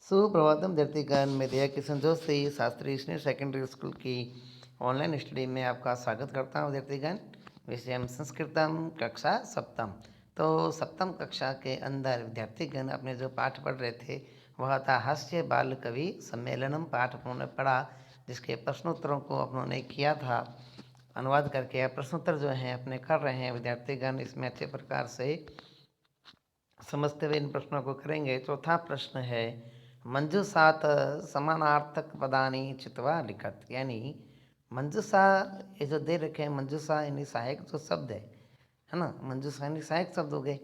सुप्रभातम धरतीगण। मैं Daya Kishan Joshi Shastri senior secondary school की ऑनलाइन स्टडी में आपका स्वागत करता हूँ धरतीगण। विषय संस्कृतम कक्षा सप्तम। तो सप्तम कक्षा के अंदर विद्यार्थीगण अपने जो पाठ पढ़ रहे थे वह था हास्य बाल कवि सम्मेलनम पाठ उन्होंने पढ़ा, जिसके प्रश्नोत्तरों को उन्होंने किया था अनुवाद करके। प्रश्नोत्तर जो हैं अपने कर रहे हैं विद्यार्थीगण, इसमें अच्छे प्रकार से समझते हुए इन प्रश्नों को करेंगे। चौथा प्रश्न है मंजूषात समानार्थक पदानी चित्वा लिखत, यानी मंजूषा ये जो दे रखे हैं, मंजूषा यानी सहायक जो शब्द है ना, मंजूषा यानी सहायक शब्द हो गए।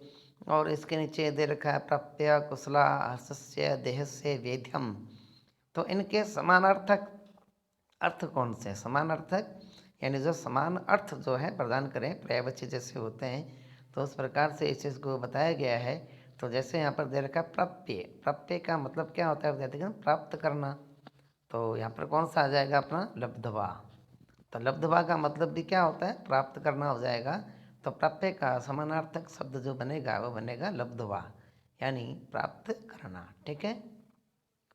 और इसके नीचे दे रखा है प्राप्य कुशला हर्षस्य देहस्य वेद्यम। तो इनके समानार्थक अर्थ कौन से हैं? समानार्थक यानी जो समान अर्थ जो है प्रदान करें, पर्यायवाची जैसे होते हैं, तो उस प्रकार से इस चीज़ को बताया गया है। तो जैसे यहाँ पर दे रखा प्राप्य, प्राप्य का मतलब क्या होता है विद्यार्थीगण? प्राप्त करना। तो यहाँ पर कौन सा आ जाएगा अपना? लब्धवा। तो लब्धवा का मतलब भी क्या होता है? प्राप्त करना हो जाएगा। तो प्राप्य का समानार्थक शब्द जो बनेगा वो बनेगा लब्धवा, यानी प्राप्त करना। ठीक है।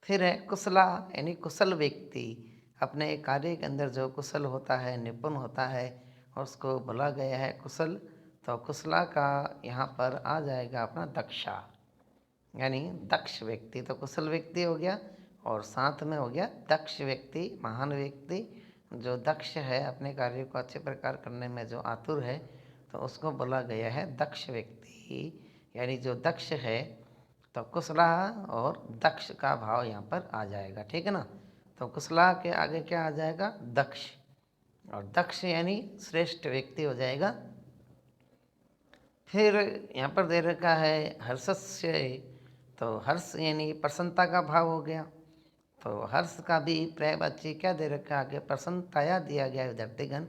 फिर है कुशला, यानी कुशल व्यक्ति, अपने कार्य के अंदर जो कुशल होता है, निपुण होता है, उसको बोला गया है कुशल। तो कुशला का यहाँ पर आ जाएगा अपना दक्षा, यानी दक्ष व्यक्ति। तो कुशल व्यक्ति हो गया और साथ में हो गया दक्ष व्यक्ति, महान व्यक्ति। जो दक्ष है, अपने कार्य को अच्छे प्रकार करने में जो आतुर है, तो उसको बोला गया है दक्ष व्यक्ति, यानी जो दक्ष है। तो कुशला और दक्ष का भाव यहाँ पर आ जाएगा। ठीक है ना। तो कुशला के आगे क्या आ जाएगा? दक्ष। और दक्ष यानी श्रेष्ठ व्यक्ति हो जाएगा। फिर यहाँ पर दे रखा है हर्षस्य, तो हर्ष यानी प्रसन्नता का भाव हो गया। तो हर्ष का भी पर्यायवाची क्या दे रखा है? आगे प्रसन्नताया दिया गया विद्यार्थीगण।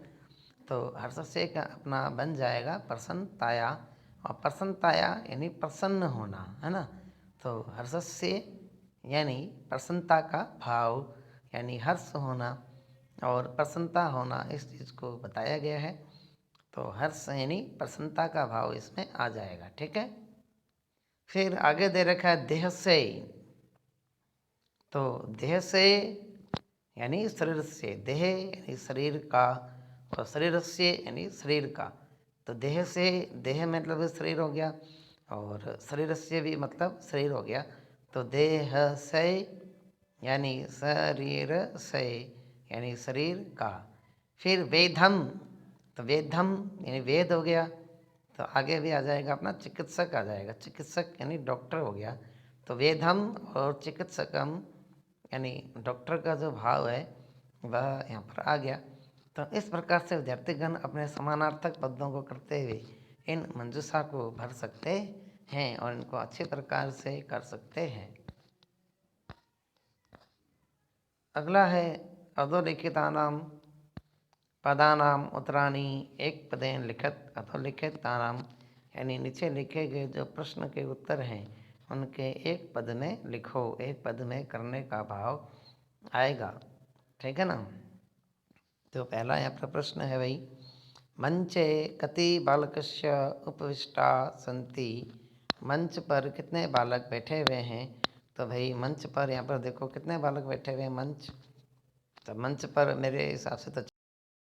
तो हर्षस्य का अपना बन जाएगा प्रसन्नताया। और प्रसन्नताया यानी प्रसन्न होना, है ना। तो हर्षस्य यानी प्रसन्नता का भाव, यानी हर्ष होना और प्रसन्नता होना, इस चीज़ को बताया गया है। तो हर्ष यानी प्रसन्नता का भाव इसमें आ जाएगा। ठीक है। फिर आगे दे रखा है देह से। तो देह से यानी शरीर से, देह यानी शरीर का, और शरीर से यानी शरीर का। तो देह से, देह मतलब शरीर हो गया, और शरीर से भी मतलब शरीर हो गया। तो देह से यानी शरीर से, यानी शरीर का। फिर वेदम, तो वेदम यानी वेद हो गया। तो आगे भी आ जाएगा अपना चिकित्सक आ जाएगा, चिकित्सक यानी डॉक्टर हो गया। तो वेदम और चिकित्सकम यानी डॉक्टर का जो भाव है वह यहाँ पर आ गया। तो इस प्रकार से विद्यार्थीगण अपने समानार्थक पदों को करते हुए इन मंजूषा को भर सकते हैं और इनको अच्छे प्रकार से कर सकते हैं। अगला है अधोलिखितानाम पदानाम उत्तराणी एक पदेन लिखत अधोलिखितानाम, यानी नीचे लिखे गए जो प्रश्न के उत्तर हैं उनके एक पद में लिखो। एक पद में करने का भाव आएगा। ठीक है ना। तो पहला यहाँ पर प्रश्न है भाई, मंचे कति बालकस्य उपविष्टा सन्ति। मंच पर कितने बालक बैठे हुए हैं? तो भाई मंच पर यहाँ पर देखो कितने बालक बैठे हुए हैं मंच। तो मंच पर मेरे हिसाब से तो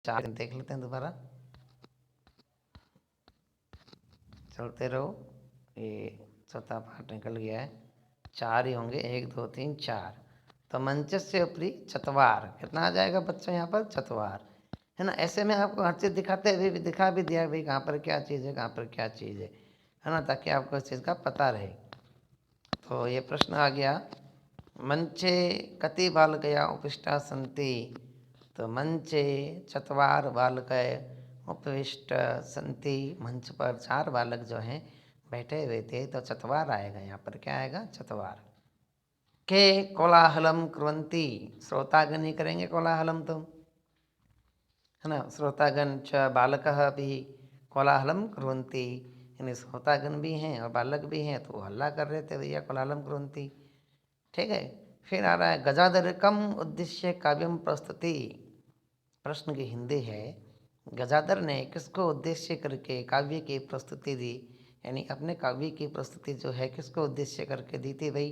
चार, देख लेते हैं दोबारा, चलते रहो। ये चौथा पार्ट निकल गया है, चार ही होंगे, एक दो तीन चार। तो मंच से ऊपरी चतवार, कितना आ जाएगा बच्चों यहाँ पर? चतवार, है ना। ऐसे में आपको हर चीज़ दिखाते हुए भी दिखा भी दिया भाई कहाँ पर क्या चीज़ है, कहाँ पर क्या चीज़ है ना, ताकि आपको इस चीज़ का पता रहे। तो ये प्रश्न आ गया, मंचे कति बालकया उपविष्टा सन्ति। तो मंचे चतवार बालक उपविष्ट सन्ति, मंच पर चार बालक जो हैं बैठे हुए थे। तो चतवार आएगा यहाँ पर, क्या आएगा? चतवार। के कोलाहलम कुर्वन्ति, श्रोतागण ही करेंगे कोलाहलम तो, है ना। श्रोतागण च बालकः भी कोलाहलम कुर्वन्ति, यानी श्रोतागण भी हैं और बालक भी हैं, तो वो हल्ला कर रहे थे भैया, कोलाहलम कुर्वन्ति। ठीक है। फिर आ रहा है गजाधर कम उद्देश्य काव्यम प्रस्तुति। प्रश्न की हिंदी है, गजाधर ने किसको उद्देश्य करके काव्य की प्रस्तुति दी, यानी अपने काव्य की प्रस्तुति जो है किसको उद्देश्य करके दी थी भाई?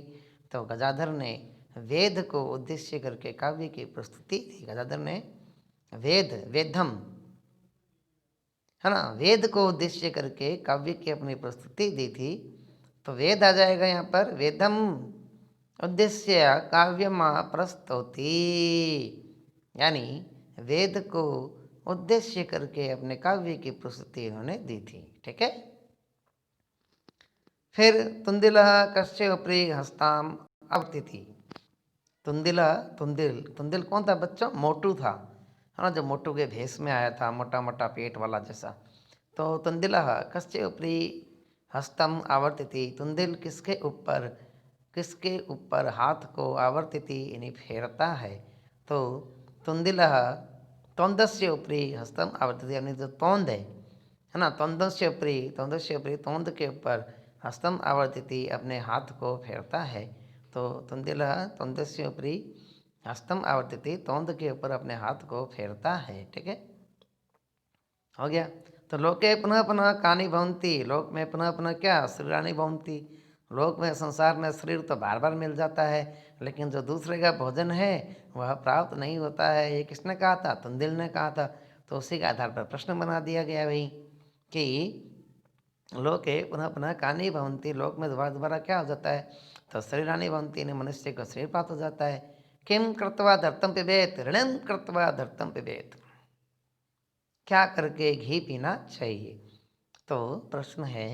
तो गजाधर ने वेद को उद्देश्य करके काव्य की प्रस्तुति दी। गजाधर ने वेदम है ना, वेद को उद्देश्य करके काव्य की अपनी प्रस्तुति दी थी। तो वेद आ जाएगा यहाँ पर, वेदम उद्देश्य काव्यमा प्रस्तुति, यानी वेद को उद्देश्य करके अपने काव्य की प्रस्तुति इन्होंने दी थी। ठीक है। फिर तुंदिलः कस्य उपरि हस्ताम अवर्तिति। तुंदिल कौन था बच्चों? मोटू था, है ना, जो मोटू के भेष में आया था, मोटा मोटा पेट वाला जैसा। तो तुंदिलः कस्य उपरि हस्तम आवर्तिति, तुंदिल किसके ऊपर हाथ को आवर्तिति यानी फेरता है। तो तुंदिलः तोंदस्य उपरि हस्तम आवर्तिति, यानी जो तोंद है ना, तोंदस्य उपरि तोंद के ऊपर हस्तम आवर्तिति अपने हाथ को फेरता है। तो तुंदिलः तोंदस्य उपरि हस्तम आवर्तिति, तोंद के ऊपर अपने हाथ को फेरता है। ठीक है, हो गया। तो लोके पुनः पुनः कानि भवन्ति, लोक में पुनः पुनः क्या? शरीराणि भवन्ति। लोक में, संसार में शरीर तो बार बार मिल जाता है, लेकिन जो दूसरे का भोजन है वह प्राप्त नहीं होता है। ये किसने कहा था? तुंदिल ने कहा था। तो उसी के आधार पर प्रश्न बना दिया गया भाई कि लोके पुनः पुनः कानि भवन्ति, लोक में दोबारा दोबारा क्या हो जाता है? तो शरीराणि भवन्ति, यानी मनुष्य को शरीर प्राप्त हो जाता है। किम कृत्वा धर्तम पिबेत, ऋणम कृत्वा धर्तम पिबेत, क्या करके घी पीना चाहिए? तो प्रश्न है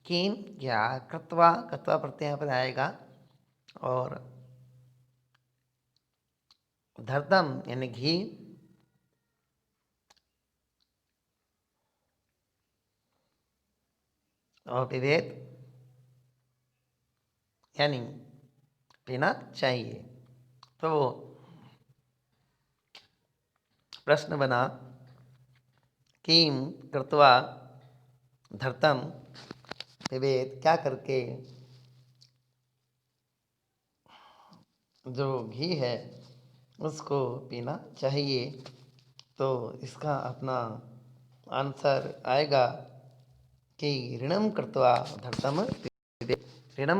किम क्या कृत्वा, कृत्वा प्रत्यय पर आएगा, और धर्तम यानी घी, और पिबेत यानी पीना चाहिए। तो प्रश्न बना किम कृत्वा धर्तम पिबेत, क्या करके जो घी है उसको पीना चाहिए। तो इसका अपना आंसर आएगा कि ऋणम कृत्वा धर्तम पिबेत। ऋणम